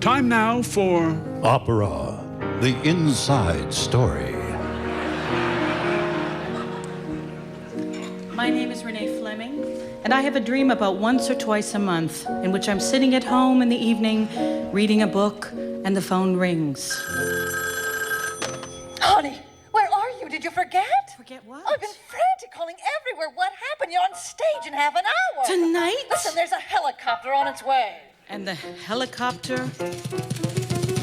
Time now for Opera, the inside story. My name is Renée Fleming, and I have a dream about once or twice a month in which I'm sitting at home in the evening, reading a book, and the phone rings. Honey, where are you? Did you forget? Forget what? I've been frantic calling everywhere. What happened? You're on stage in half an hour. Tonight? Listen, there's a helicopter on its way. And the helicopter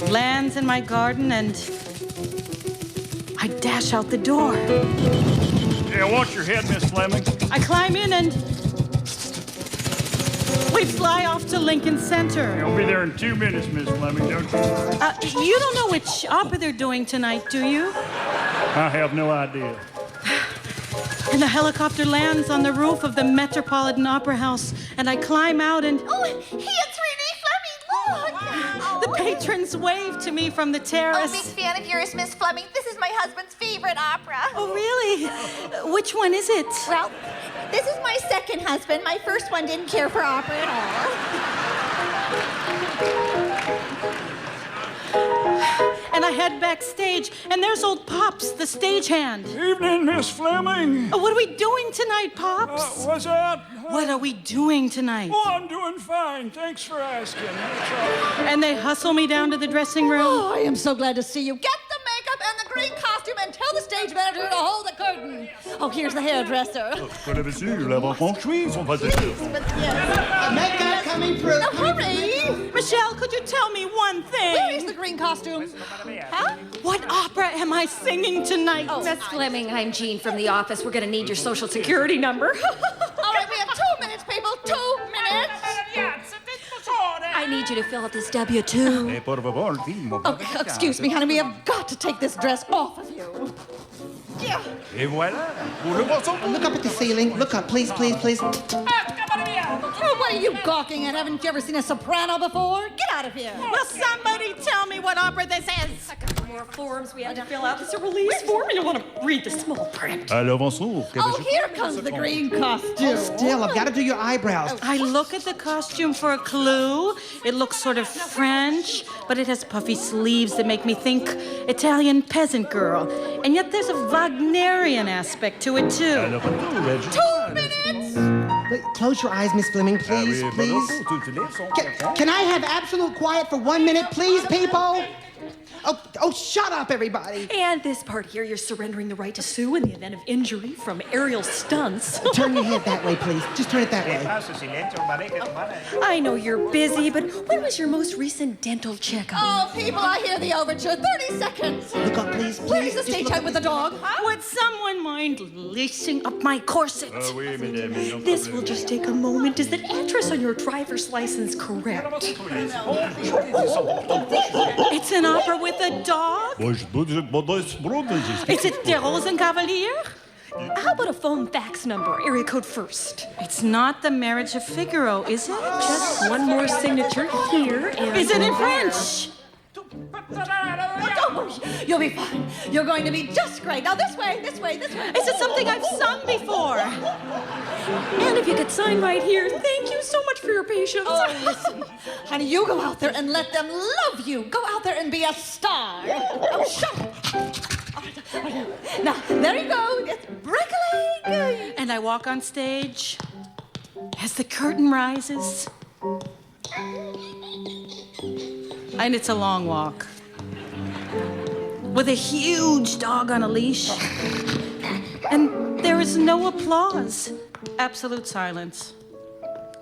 lands in my garden, and I dash out the door. Yeah, watch your head, Miss Fleming. I climb in, and we fly off to Lincoln Center. I'll be there in 2 minutes, Miss Fleming, don't you? You don't know which opera they're doing tonight, do you? I have no idea. And the helicopter lands on the roof of the Metropolitan Opera House, and I climb out, and Oh, it's Renée Fleming, look! the patrons wave to me from the Oh, terrace. big fan of yours, Miss Fleming. This is my husband's favorite opera. Oh, really? Which one is it? Well, this is my second husband. My first one didn't care for opera at all. And I head backstage, and there's old Pops, the stagehand. Evening, Miss Fleming. What are we doing tonight, Pops? What's that? What are we doing tonight? Oh, I'm doing fine. Thanks for asking. That's all. And they hustle me down to the dressing room. Oh, I am so glad to see you. Get the makeup and the green costume and tell the stage manager to hold the curtain. Oh, here's the hairdresser. Makeup coming through. Now hurry! Michelle, could you tell me one thing? Where is the green costume? Huh? What opera am I singing tonight? Miss Fleming, I'm Jean from the office. We're going to need your social security number. All right, we have 2 minutes, people. 2 minutes. I need you to fill out this W-2. Oh, excuse me, honey. We have got to take this dress off of you. Yeah. Look up at the ceiling. Look up, please, please, please. Oh, what are you gawking at? Haven't you ever seen a soprano before? Get out of here. Will somebody tell me what opera this is? A couple more forms we have to fill out. This is a release form. You want to read the small print. Oh, here comes the green costume. Still, I've got to do your eyebrows. I look at the costume for a clue. It looks sort of French, but it has puffy sleeves that make me think Italian peasant girl. And yet there's a Wagnerian aspect to it, too. 2 minutes. Wait, close your eyes, Miss Fleming, please, please. Can I have absolute quiet for 1 minute, please, people? Oh, shut up, everybody. And this part here, you're surrendering the right to sue in the event of injury from aerial stunts. Turn your head that way, please. Just turn it that way. I know you're busy, but when was your most recent dental checkup? Oh, people, I hear the overture. 30 seconds. Look up, please, please. Where's the Just stagehand with the dog? Would someone mind lacing up my corset? This will just take a moment. Is the address on your driver's license correct? It's an opera with a dog? Is it Der Rosenkavalier? How about a phone fax number, area code first? It's not the Marriage of Figaro, is it? Just one more signature here and Is it in there. French? Oh, you'll be fine. You're going to be just great. Now this way, this way, this way. Is it something I've sung before? And if you could sign right here, thank you so much for your patience. Oh, listen. Honey, you go out there and let them love you. Go out there and be a star. Oh, shut up. Now, there you go. Just break a leg. And I walk on stage as the curtain rises. And it's a long walk. With a huge dog on a leash. And there is no applause. Absolute silence.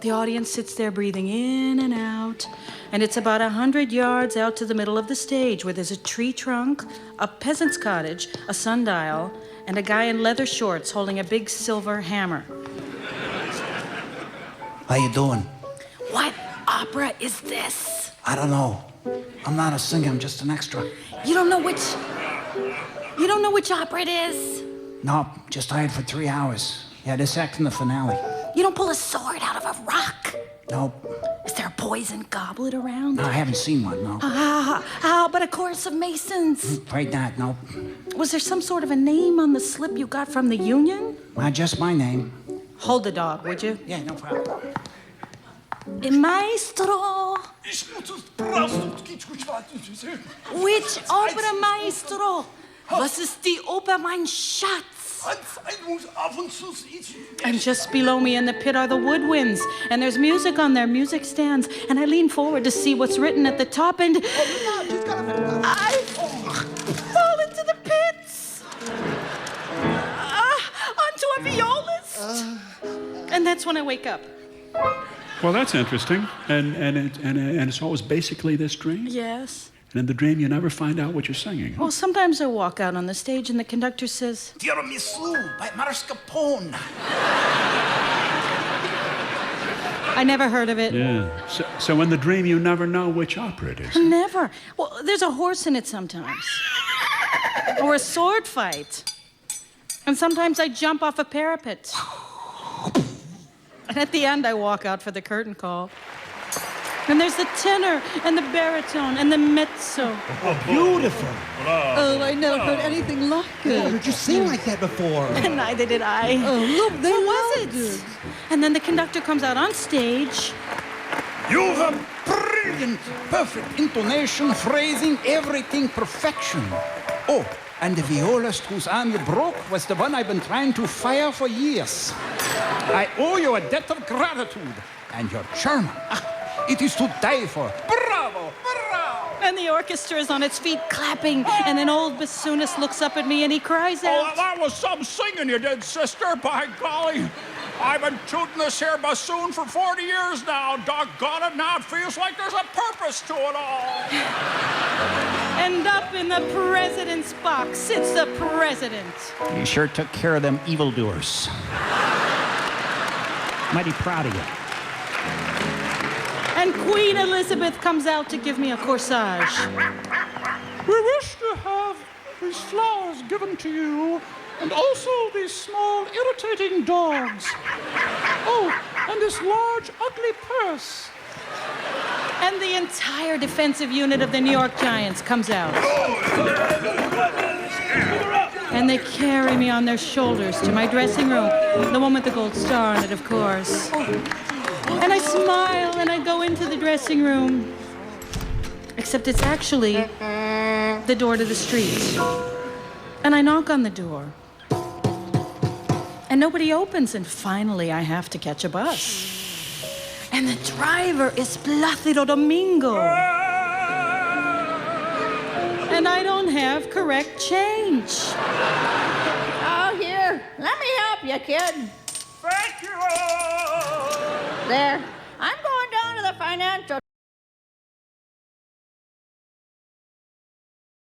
The audience sits there breathing in and out. And it's about 100 yards out to the middle of the stage where there's a tree trunk, a peasant's cottage, a sundial, and a guy in leather shorts holding a big silver hammer. How you doing? What opera is this? I don't know. I'm not a singer, I'm just an extra. You don't know which opera it is? No, just hired for 3 hours. Yeah, this act's in the finale. You don't pull a sword out of a rock? Nope. Is there a poison goblet around? No, I haven't seen one, no. How about a chorus of masons? Afraid not, nope. Was there some sort of a name on the slip you got from the union? Just my name. Hold the dog, would you? Yeah, no problem. Maestro. Which Opera, Maestro? Was ist die Oper, mein Schatz? And just below me in the pit are the woodwinds, and there's music on their music stands, and I lean forward to see what's written at the top, and I fall into the pits. Onto a violist. And that's when I wake up. Well, that's interesting. And so it was basically this dream? Yes. And in the dream, you never find out what you're singing. Well, sometimes I walk out on the stage and the conductor says, Tiramisu by mascarpone. I never heard of it. Yeah. So in the dream, you never know which opera it is. Never. Well, there's a horse in it sometimes. Or a sword fight. And sometimes I jump off a parapet. And at the end, I walk out for the curtain call. And there's the tenor and the baritone and the mezzo. Oh, beautiful. Oh, I never heard anything like I it. heard you sing like that before. And neither did I. Oh, look, they Who was loved it? And then the conductor comes out on stage. You have brilliant, perfect intonation, phrasing, everything perfection. Oh, and the violist whose arm you broke was the one I've been trying to fire for years. I owe you a debt of gratitude, and your charm. It is to die for. Bravo! Bravo! And the orchestra is on its feet clapping. And an old bassoonist looks up at me and he cries out. Oh, that was some singing you did, sister, by golly. I've been tooting this here bassoon for 40 years now. Doggone it, now it feels like there's a purpose to it all. And up in the president's box sits the president. You sure took care of them evildoers. Mighty proud of you. And Queen Elizabeth comes out to give me a corsage. We wish to have these flowers given to you, and also these small, irritating dogs. Oh, and this large, ugly purse. And the entire defensive unit of the New York Giants comes out. And they carry me on their shoulders to my dressing room, the one with the gold star on it, of course. And I smile and I go into the dressing room. Except it's actually the door to the street. And I knock on the door. And nobody opens, and finally I have to catch a bus. And the driver is Plácido Domingo. And I don't have correct change. Oh, here. Let me help you, kid. Thank you! There. I'm going down to the financial